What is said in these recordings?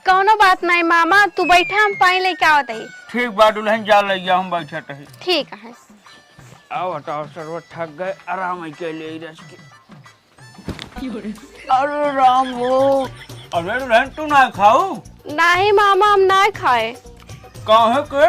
कौनो बात नहीं मामा, तू बैठे हम पानी लेके आवत है। ठीक बा दुल्हन जा लिया हम बैठे रही। ठीक है। आओ बताओ सर्व थक गए आराम के लिए रस के। अरे राम हो, अरे दुल्हन तू ना खाओ। नहीं मामा हम ना खाए। काहे के?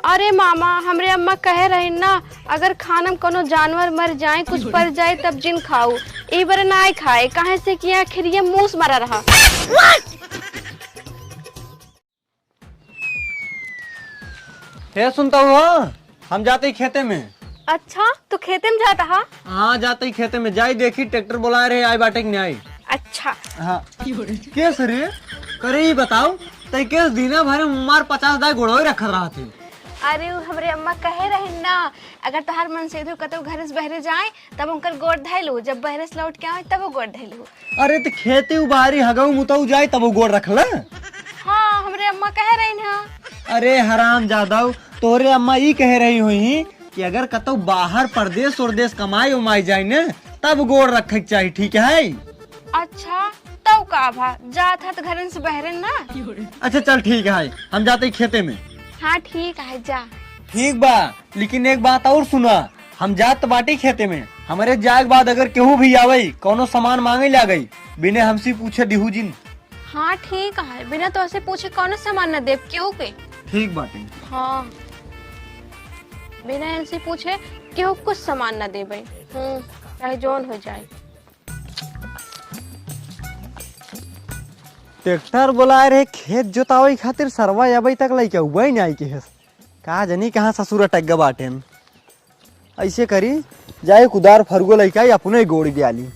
अरे मामा हमरे अम्मा कहे रही ना, अगर खाना में कोनो जानवर मर जाए कुछ पड़ जाए तब जिन खाऊ। ई बार ना खाए काहे से कि आखिर ये मूस मरा रहा। हे सुनता हुआ, हम जाते ही खेते में। अच्छा तो खेते में जाता हा? हाँ जाते ही खेते में जाई देखी ट्रैक्टर बुला रहे आई बाटे नहीं आई। अच्छा हाँ केस रे करे ही बताओ तई केस दीना भरे मार 50 दाई घोड़ो ही रखा रहा थे। अरे हमरे अम्मा कहे रही ना, अगर तोहार मन से इधर कतो घर से बहरे जाए तब उनकर गोड़ धैलू, जब बहरे से लौट के आए तब वो गोड़ धैलू। अरे तो खेते उबारी हगऊ मुतऊ जाए तब वो गोड़ रखला। हाँ हमरे अम्मा कहे रही ना। अरे हराम जादव, तोरे अम्मा ई कह रही हुई कि अगर कतो बाहर परदेश उर्देश कमाई उमाई जाए न तब गोड़ रखे के चाहिए, ठीक है? अच्छा तब का भा जात है तो घर से बहरे ना। अच्छा चल ठीक है, हम जाते ही खेते में। हाँ ठीक है जा। ठीक बा, लेकिन एक बात और सुना, हम जात बाटी खेते में, हमारे जाए के बाद अगर केहू भी आवे कोनो सामान मांगे ला गई बिना हमसे पूछे दिहू जिन। हाँ ठीक है, बिना तो ऐसे पूछे कौन सामान न दे क्यों के। ठीक बाटे। हाँ बिना ऐसे पूछे क्यों कुछ सामान न दे भाई। चाहे जोन हो जाए। ट्रैक्टर बुलाए रहे खेत जोतावे खातिर सरवा अबई तक लइके उबई नहीं आई के का जनी कहाँ ससुर अटक ग बाटे। ऐसे करी जाए कुदार फरगो लइके आई अपने गोड़ दियाली,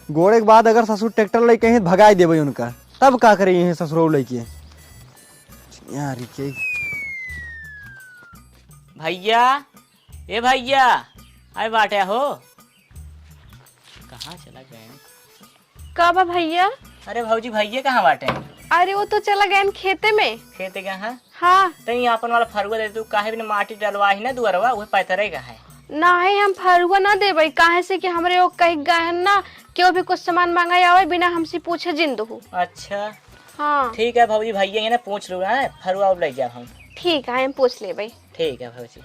गोड़े के बाद अगर ससुर ट्रैक्टर लइके हैं भगाई देबई उनका, तब का करे ये ससुर लइके यार के। भैया ए भैया आए बाटे हो, कहाँ चला गए? कब भैया? अरे भाऊजी भैया कहाँ बाटे? अरे वो तो चला गए खेते में। खेते कहाँ? हाँ तई अपन वाला फरुआ दे तू काहे बिना माटी डलवा ही ना दुअरवा वो पैतरे का है। नहीं हम फरुआ ना दे भाई, काहे से कि हमरे वो कहीं गए ना क्यों भी कुछ सामान मांगा आवे बिना हमसे पूछे जिंदू। अच्छा हाँ ठीक है भाऊजी, भैया ये ना पूछ लो है फरुआ ले जाओ हम। ठीक है हम पूछ ले भाई। ठीक है भाऊजी।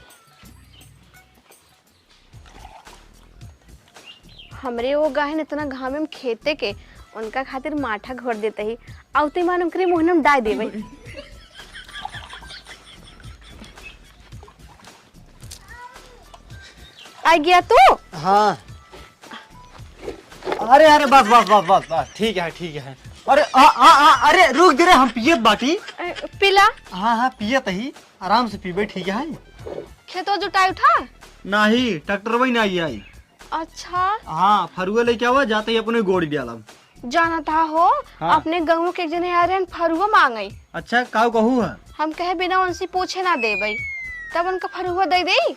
हमरे वो गहन इतना घाम में खेते के उनका खातिर माठा घोर देते ही औते मालूम करे मुहन में डाल देवे। आ गया तू? हाँ अरे अरे बस बस बस बस बस ठीक है ठीक है। अरे अरे रुक दे रे, हम पियत बाटी। पिला? हाँ हाँ पियत ही, आराम से पीबे ठीक है। खेतो जुटाई उठा? नहीं ट्रैक्टर वही नहीं आई। अच्छा हाँ फरुआ लेके आवा जाते ही अपने गोड़ दियाला। जाना था हो। हाँ। अपने गाँव के जने आ रहे फरुआ मांगे। अच्छा काऊ कहू है? हम कहे बिना उनसे पूछे ना दे भाई, तब उनका फरुआ दे दे।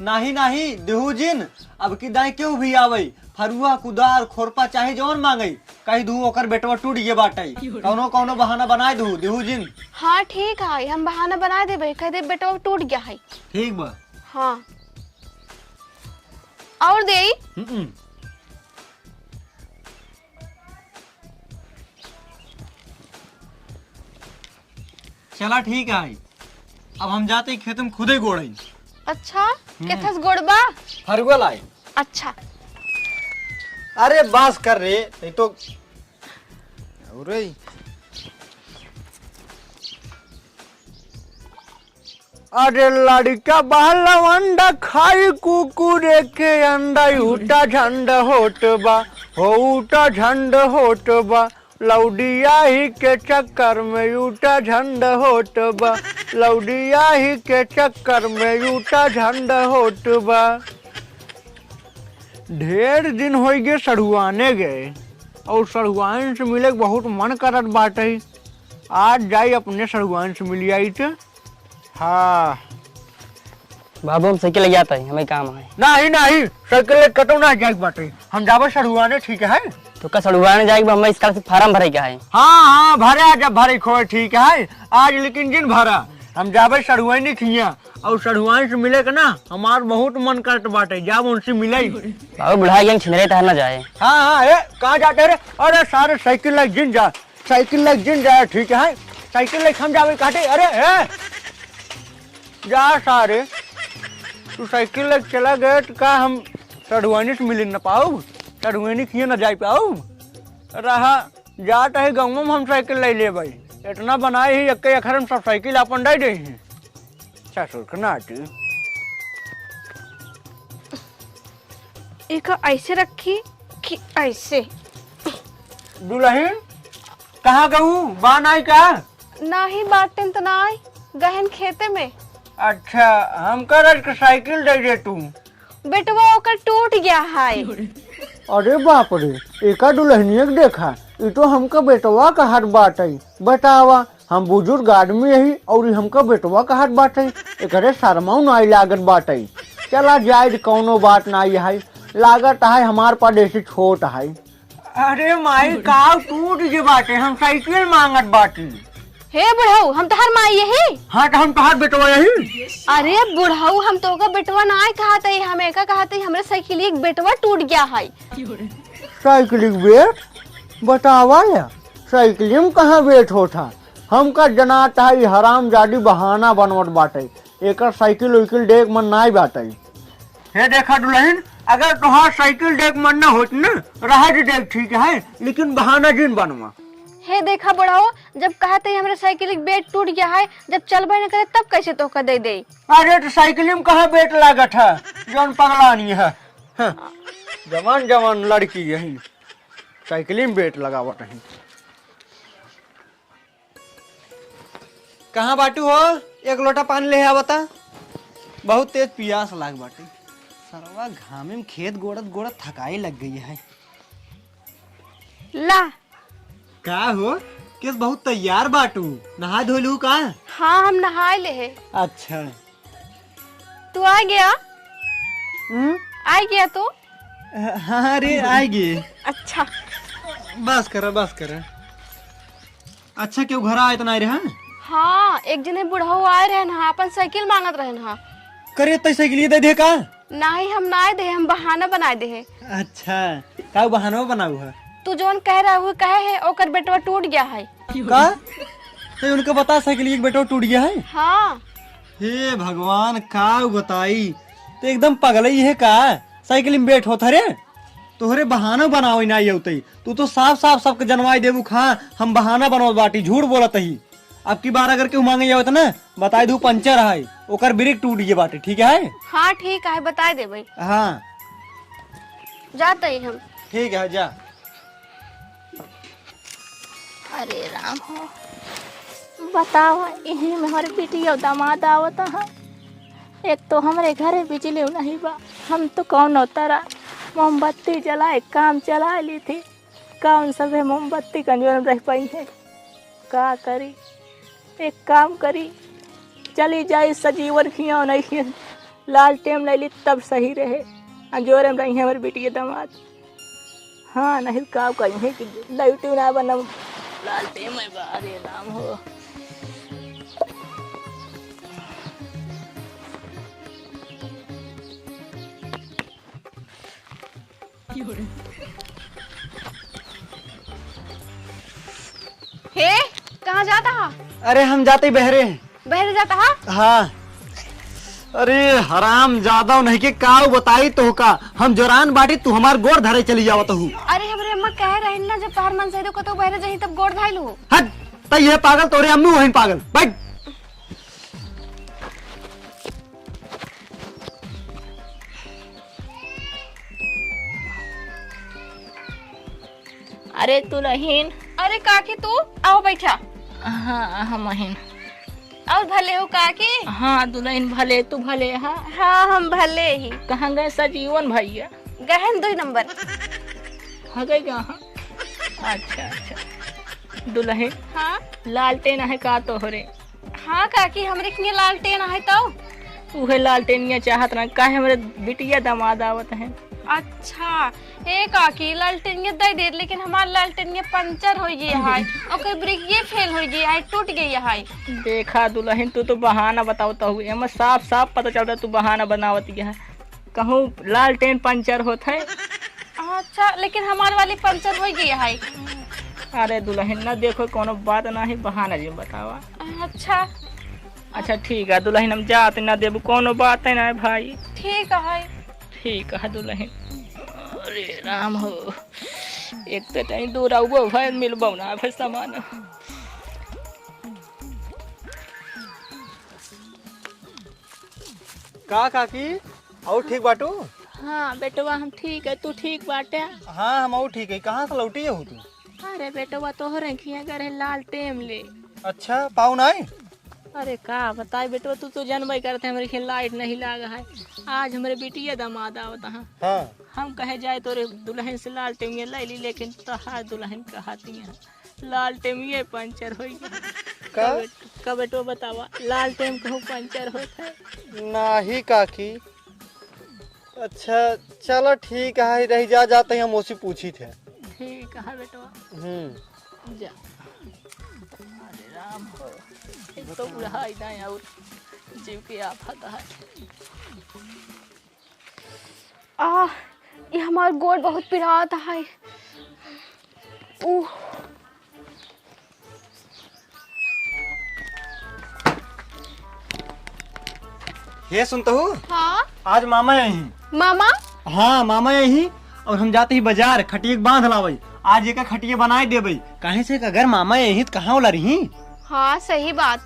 नहीं नहीं देहू जिन, अब की दाई क्यों भी आवे फरुआ कुदार खोरपा चाहे जौन मांगे कही दू ओकर बेटवा टूट गए बाटे, कौनो कौनो बहाना बनाए दू देहू जिन। हाँ ठीक है हम बहाना बना दे भाई, कह दे बेटा टूट गया है। ठीक बा। हाँ और दे। चला ठीक है, अब हम जाते ही खेत में खुदे गोड़े। अच्छा किथस गोड़बा? फरुआ लाए। अच्छा अरे बास कर रे नहीं तो अरे अरे लड़का बहला अंडा खाई कुकुरे के अंडा उठा झंड होट बा हो उठा झंड होट बा लौडिया ही के चक्कर में उठा झंड होट बा लौडिया ही के चक्कर में उठा झंड होट बा। ढेर दिन हो गए सड़ुआने गए और सड़ुआन से मिले बहुत मन करत बाटे, आज जाई अपने सड़ुआन से मिल आई थे। हाँ बाबू हम साइकिल ले जाता है, हमें काम है। नहीं नहीं साइकिल कटो ना जाए बाटे, हम जाबे सड़ुआने ठीक है। तो का सड़ुआने जाएगी हमें इसका फार्म भरे का है। हाँ हाँ भरे जब भरे खो ठीक है आज, लेकिन जिन भरा हम जाबे सड़ुआनी खिया और सड़ुआन से मिले का ना हमार बहुत मन करत बाटे, जब उनसे मिले। बाबू बुढ़ा गया छिनरे तहर ना जाए। हाँ हाँ ए कहाँ जाते रे? अरे सारे साइकिल लग जिन जा साइकिल लग जिन जाए ठीक है साइकिल लेके हम जावे काटे अरे है जा सारे तू साइकिल लेके चला गए तो का हम सड़ुआनी से मिल न पाऊ सड़ुआनी किए न जा पाऊ रहा जाट है गाँव में हम साइकिल ले ले भाई इतना बनाए ही एक अखर में सब साइकिल अपन दे दे हैं ससुर के नाटी एक ऐसे रखी कि ऐसे दुल्हन कहाँ गऊ बान आई का ना ही बातें तो ना आई गहन खेते में। अच्छा हम कर साइकिल दे दे तू बेटवा ओकर टूट गया है। अरे बाप रे एका दुल्हनिया के देखा ये तो हमका बेटवा का हाथ बाटे बतावा हम बुजुर्ग आदमी यही और हमका बेटवा का हाथ बाटे एकरे शर्माऊ नाई लागत बाटे चला जाए कौनो बात नाई है लागत है हमार परदेसी छोट है। अरे माई का टूट जे बाटे हम साइकिल मांगत बाटी। हे बुढ़ऊ हम तोहर माई यही। हाँ तो हम तोहार बेटवा यही। अरे बुढ़ऊ हम तो का बेटवा ना कहत है हम एका कहत है हमरे साइकिल एक बेटवा टूट गया है। साइकिल बेट बतावा या साइकिल में कहाँ बेट होता हमका जनाता है हराम जादी बहाना बनवट बाटे एकर साइकिल उइकिल देख मन नाई बाटे। हे देखा दुल्हन अगर तुहार साइकिल देख मन ना होत न रहा देख ठीक है लेकिन बहाना जिन बनवा। हे देखा बुढ़ऊ जब कहते हमरे साइकिल एक बेट टूट गया है जब चलबे न करे तब कैसे तोहका दे दे। अरे तो साइकिल में कहाँ बेट लागत है जौन पगलानी है जवान जवान लड़की यही साइकिल में बेट लगावट है। कहाँ बाटू हो एक लोटा पानी ले आवता बहुत तेज पियास लाग बाटे सरवा घामे में खेत गोड़त गोड़त थकाई लग गई है। ला का हो किस बहुत तैयार बाटू नहा धोलू का। हाँ हम नहाए ले है। अच्छा तू आ गया आ गया तो हाँ रे आएगी। अच्छा बस कर अच्छा क्यों घर आए तो नहीं रहा। हाँ एक जने बुढ़ऊ आए रहे ना अपन साइकिल मांगत रहे ना करे तै साइकिल दे दे का नहीं हम ना दे हम बहाना बनाए दे है। अच्छा का बहाना बनाऊ है तू जोन कह रहा है कहे है ओकर बेटवा टूट गया है। का तो उनका बता साइकिल एक बेटा टूट गया है। हाँ हे भगवान का बताई तो एकदम पगल ही है का साइकिल में बैठ होता रे तोहरे बहाना बनाओ ना ये तू तो साफ साफ सबके जनवाई देबू खा हम बहाना बनाओ बाटी झूठ बोलत ही। अब की बार अगर क्यों मांगे जाओ तो ना बताई दू पंचर है ओकर ब्रेक टूट गए बाटे ठीक है। हाँ ठीक है बता दे भाई। हाँ जाते ही हम। ठीक है जा। अरे राम हो बताओ इन्हीं में हमारे बेटी और दामाद आवता है। एक तो हमारे घरे बिजली नहीं बा हम तो कौन उतरा मोमबत्ती जलाए काम चला ली थी कौन सब है मोमबत्ती कंजोर रह पाई है का करी एक काम करी चली जाए सजीवन खिया नहीं लाल टेम ले ली तब सही रहे अंजोर में रही है हमारी बेटी के दामाद। हाँ नहीं काम कहीं है कि लाइट ना बना लाल टेम में अरे राम हो। हे कहाँ जाता है। अरे हम जाते बहरे बहरे जाता है। हाँ अरे हराम ज्यादा नहीं के काऊ बताई तो का हम जोरान बाटी तू हमार गोड़ धरे चली जावत हूँ। अरे हमरे अम्मा कह रही ना जब तोहर मन से को तो बहरे जही तब गोड़ धाइल हो। हट तई है पागल तोरे अम्मी वहीं पागल बैठ। अरे तू रहीन। अरे काकी तू आओ बैठा। हाँ हम महीन और भले हो काकी। हाँ दुल्हन भले तू भले। हाँ हाँ हम भले ही। कहाँ गए सजीवन भैया गहन 2 नंबर हो गए कहाँ। अच्छा अच्छा दुल्हन हाँ लालटेन है का तोहरे। हाँ काकी हमरे के लालटेन है तो उहे लालटेनिया चाहत ना काहे हमरे बिटिया दामाद आवत है। अच्छा हे काकी लालटेनिया दे दे लेकिन हमार लालटेनिया पंचर हो गई है ओकर ब्रेकिए फेल हो गई है टूट गई है। देखा दुल्हन तू तो बहाना बतावता हुए हमें साफ साफ पता चलता तू बहाना बनावती है कहूँ लालटेन पंचर होता है। अच्छा लेकिन हमार वाली पंचर हो गई है। अरे दुल्हन ना देखो कोनो बात ना ही बहाना जी बतावा। अच्छा अच्छा ठीक है दुल्हन हम जाते ना देबू कोनो बात है ना भाई। ठीक है। ठीक है दुल्हन। अरे राम हो एक तो टाइम दूर आओ भाई मिलबो ना फिर सामान। का काकी और ठीक बाटू? हाँ बेटवा हम ठीक है, तू ठीक बाटे? हाँ हम और ठीक है। कहाँ से लौटी हो तू? अरे बेटवा तोहरे खिया करे लाल टेम ले। अच्छा पाऊ नहीं? अरे का बताए बेटवा, तू तो जानबे करते हमारे खेल लाइट नहीं लागा है। आज हमारे बेटिया दामाद आवत है। हाँ हम कहे जाए तो दुल्हन से लाल टेमिया ले ली, लेकिन तहार दुल्हन कहती है लाल टेमिया पंचर हो गया। का बेटवा बतावा लाल टेम कहूँ पंचर होता है? नहीं काकी। अच्छा चलो ठीक है रही जा जाते हैं हम उसी पूछी थे। ठीक है बेटवा जा। अरे राम हो एक तो बुढ़ा इधर और जीव की आफत है। ये हमार गोड़ बहुत पिराता है। ये सुनता हूँ हाँ आज मामा यही। मामा। हाँ मामा यही और हम जाते ही बाजार खटिया बांध लावई। आज एक खटिया बनाए देबई। कहीं से अगर मामा यही तो कहाँ उला रही? हाँ सही बात।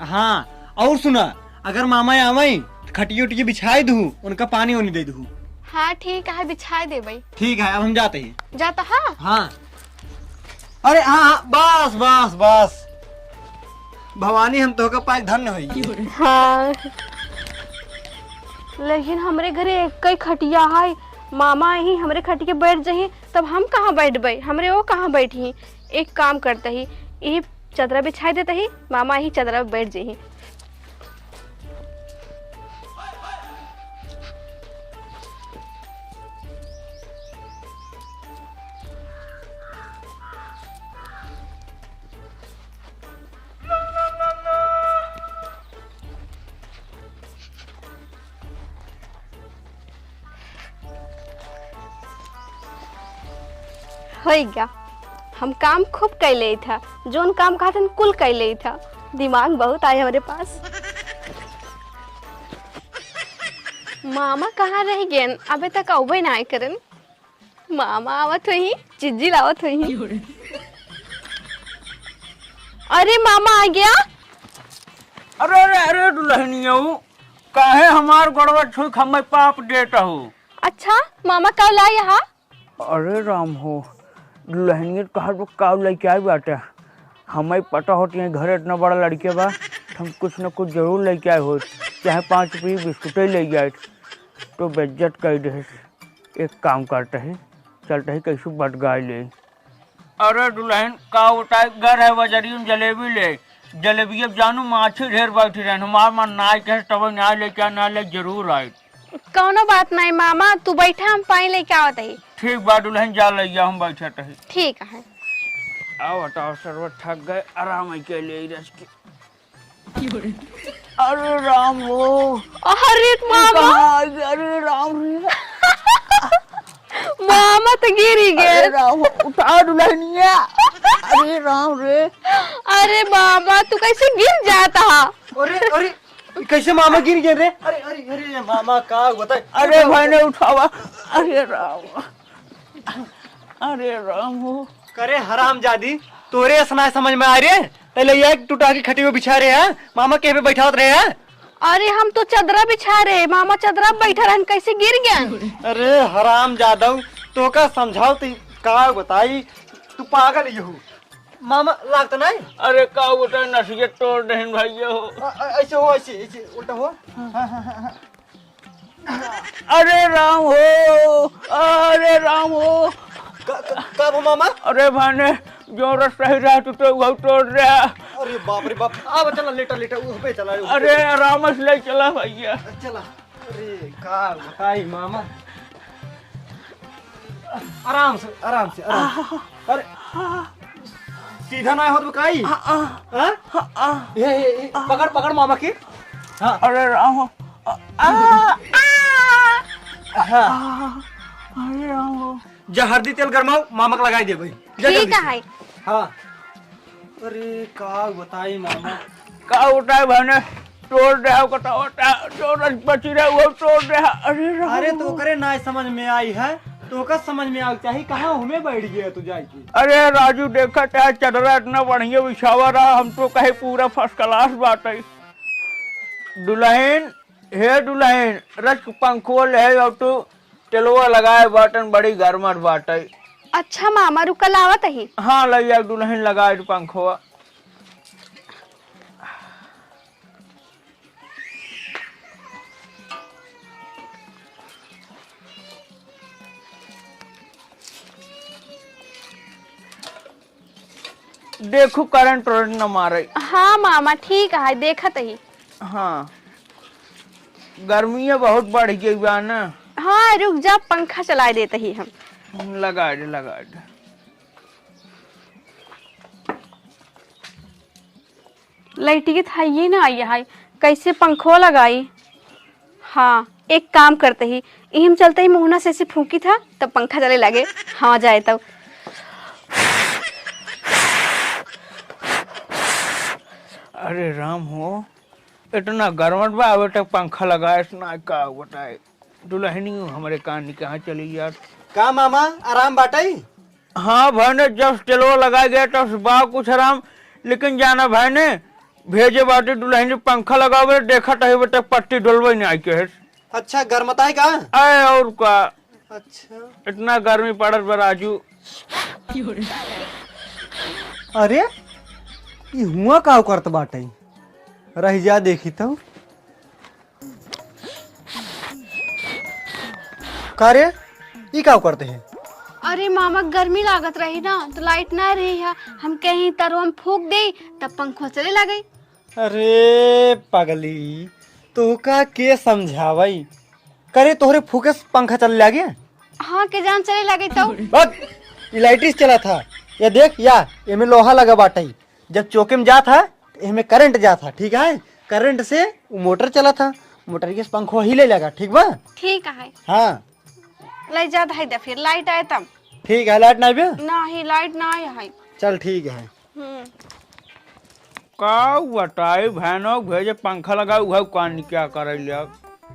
हाँ और सुना अगर मामा आवई खटिया उटिया बिछाई दू उनका पानी उनी दे दू। हाँ ठीक है बिछा दे भाई। ठीक है अब हम जाते ही। जाता हाँ। हाँ अरे हाँ हाँ बस बस बस भवानी हम तो का पाए धन्य हुई। हाँ लेकिन हमरे घरे एक ही खटिया है। मामा ही हमरे खटिया बैठ जाही तब हम कहाँ बैठबे, हमरे वो कहाँ बैठी। एक काम करते ही यही चदरा बिछाई देते ही मामा ही चदरा बैठ जाही। हो गया हम काम खूब कैले था, जोन काम कहते कुल कैले था। दिमाग बहुत आए हमारे पास। मामा कहाँ रह गए अबे तक अबे ना करन। मामा आवत हुई चिज्जी लावत हुई। अरे मामा आ गया। अरे अरे अरे दुल्हनिया काहे हमार गड़बड़ छुई खम्मे पाप देता हूँ। अच्छा मामा कब लाए यहाँ? अरे राम हो दुल्हनिया कहा तो काव लेके आई बाटे। हमें पता होती है घर इतना बड़ा लड़के बा हम कुछ न कुछ जरूर लेके आए हो, चाहे 5 रुपये बिस्कुट ही ले जाए तो बेज्जत कर दे। एक काम करते है चलते ही कैसे बट गाय ले। अरे दुल्हन का होता है घर है बजरी में जलेबी ले। जलेबी अब जानू माछी ढेर बैठी रहे हमार मन ना आए कहे तब ना लेके ना ले जरूर आए। कौनो बात नहीं मामा तू बैठा हम पानी लेके आवत है। ठीक बा दुल्हन जा लिया हम बैठे रही। ठीक है। आओ हटाओ सर्व थक गए आराम के लिए रस के। अरे राम हो। अरे मामा अरे राम रे। मामा तो गिर ही गए। अरे राम उठाओ दुल्हनिया। अरे राम रे। अरे मामा तू कैसे गिर जाता? अरे अरे कैसे मामा गिर गए रे? अरे अरे अरे मामा का बताए। अरे भाई ने उठावा। अरे राम अरे राम हो। करे हराम जादी तोरे सुनाए समझ में आ रहे पहले ये टूटा की खटी में बिछा रहे हैं मामा के पे बैठा रहे हैं। अरे हम तो चदरा बिछा रहे मामा चदरा बैठा रहन कैसे गिर गया? अरे हराम जादव तो का समझाओ तो का बताई तू पागल ही हो। मामा लागत नहीं? अरे का उठा नसीहत तोड़ देन भैया हो। ऐसे हो ऐसे उल्टा हो। अरे राम हो। अरे राम हो। कब हो मामा? अरे भाने जो रास्ता ही रहा तो वो तोड़ रहा। अरे बाप रे बाप अब चला लेटा लेटा उस पे चला। अरे आराम से ले चला भैया चला। अरे का बताई मामा आराम से आराम से आराम। अरे सीधा ना हो तो काई। ये पकड़ पकड़ मामा की। हाँ अरे राम हो। हाँ अरे राम हो। जा हल्दी तेल गरमाओ मामा को लगाई दे भाई। ठीक है हाँ। अरे का बताई मामा। का होता है भाने तोड़ दे कटा होता चोर बची रहे वो तोड़ दे। अरे राम अरे हो। तो करे ना समझ में आई है तो का समझ में आ चाहिए कहाँ हमें बैठ गया तू जाके। अरे राजू देखा चाहे चदरा इतना बढ़िया बिछावा रहा, हम तो कहे पूरा फर्स्ट क्लास बात है। दुल्हन हे दुल्हन रच पंखो ले और तू चलवा लगाए बटन बड़ी गरमट बात है। अच्छा मामा रुकल आवत ही। हाँ लैया दुल्हन लगाए पंखो। देखो करंट वरंट न मारे। हाँ मामा ठीक है देखत ही। हाँ गर्मी बहुत बढ़ गई बा ना। हाँ रुक जा पंखा चला देते ही हम। लगा दे लगा दे। लाइट था ये ना आई है कैसे पंखो लगाई। हाँ एक काम करते ही इम चलते ही मुहना से ऐसे फूकी था तब पंखा चले लगे। हाँ जाए तब। अरे राम हो इतना गर्मट बा अबे तक पंखा लगाए ना का बताए। दुल्हनी हमारे कान कहाँ चली यार। का मामा आराम बाटाई। हाँ भाई ने जब चलो लगाया गया तब बा कुछ आराम, लेकिन जाना भाई ने भेजे बाटे दुल्हन पंखा लगावे देखा तही बेटा पट्टी डोलवे नहीं आई के। अच्छा गर्मताई का। अरे और का अच्छा इतना गर्मी पड़त बा राजू। अरे ये हुआ का करत बाटे रह जा देखी तो। का रे ये का करते हैं। अरे मामा गर्मी लागत रही ना तो लाइट ना रही है, हम कहीं तारो हम फूक दे तब पंखा चले लगे। अरे पगली तो का के समझावई करे तोहरे फूके से पंखा चल लागे। हाँ के जान चले लगे तो। बस ये लाइटिस चला था ये देख या एमे लोहा लगा बाटे, जब चौके में जा था एमे करंट जा था ठीक है, करंट से मोटर चला था, मोटर के पंखो हिले लगा ठीक बा। ठीक है हाँ ले जाता है फिर लाइट आए तब। ठीक है लाइट नहीं बे। नहीं लाइट ना आए है। चल ठीक है। का बताई भैनो भेजे पंखा लगा हुआ कान क्या करे लिया।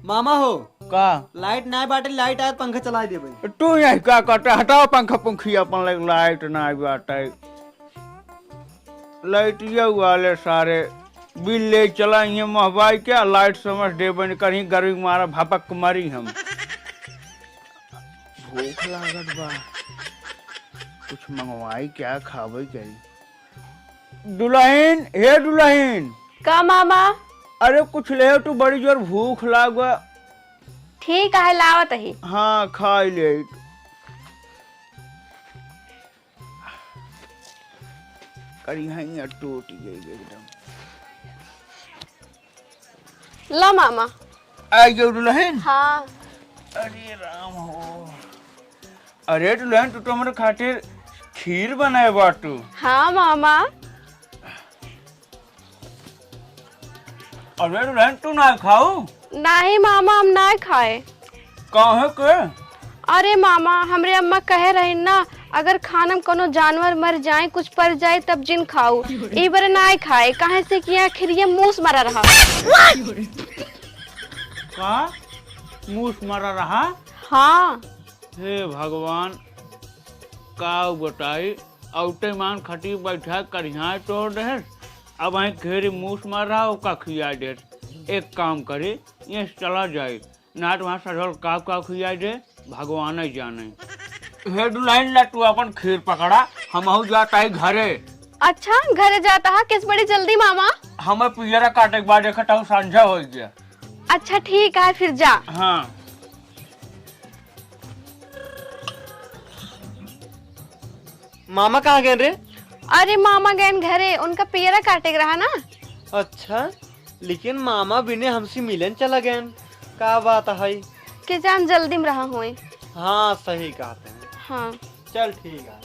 मामा हो का लाइट नहीं बाटे लाइट आए पंखा चला दे भाई। तू यही क्या करते हटाओ पंखा पंखी अपन लग लाइट ना बाटे। लाइट ये वाले सारे बिल ले चला ये महबाई क्या लाइट समझ दे बन कहीं गर्मी मारा भपक मरी हम। भूख लागत बा कुछ मंगवाई क्या खावे करी। दुल्हन हे दुल्हन। का मामा। अरे कुछ ले तू बड़ी जोर भूख लागा। ठीक है लावत ही। हाँ खाई ले। करी हाँ टूट गई एकदम। ला मामा। आ गयो दुल्हन। हाँ अरे राम हो। अरे दुल्हन तू तो हमारे खातिर खीर बनाए बाटू। हाँ मामा। अरे दुल्हन तू ना खाऊ। नहीं मामा हम ना खाए। कहे के। अरे मामा हमरे अम्मा कहे रही ना अगर खाना में कोनो जानवर मर जाए कुछ पड़ जाए तब जिन खाऊ, ई बार ना खाए काहे से कि आखिर ये मूस मरा रहा। का मूस मरा रहा। हाँ हे भगवान का बताई औटे मान खटी बैठा करिया तोड़ दे अब वहीं घेरी मूस मार रहा हो का खिया दे। एक काम करे ये चला जाए ना तो वहाँ सजल का खिया दे भगवान ही जाने। हे दुल्हन ला तू अपन खीर पकड़ा हम जाता है घरे। अच्छा घरे जाता है किस बड़ी जल्दी मामा। हमें पियरा काटे के बाद देखा हूँ सांझा हो गया। अच्छा ठीक है फिर जा। हाँ मामा कहाँ गए रे। अरे मामा गए घरे उनका पियरा काटे के रहा ना। अच्छा लेकिन मामा बिने हमसे मिलन चला गए का बात है कि जान जल्दी में रहा हुए। हाँ सही कहते हैं। हाँ चल ठीक है।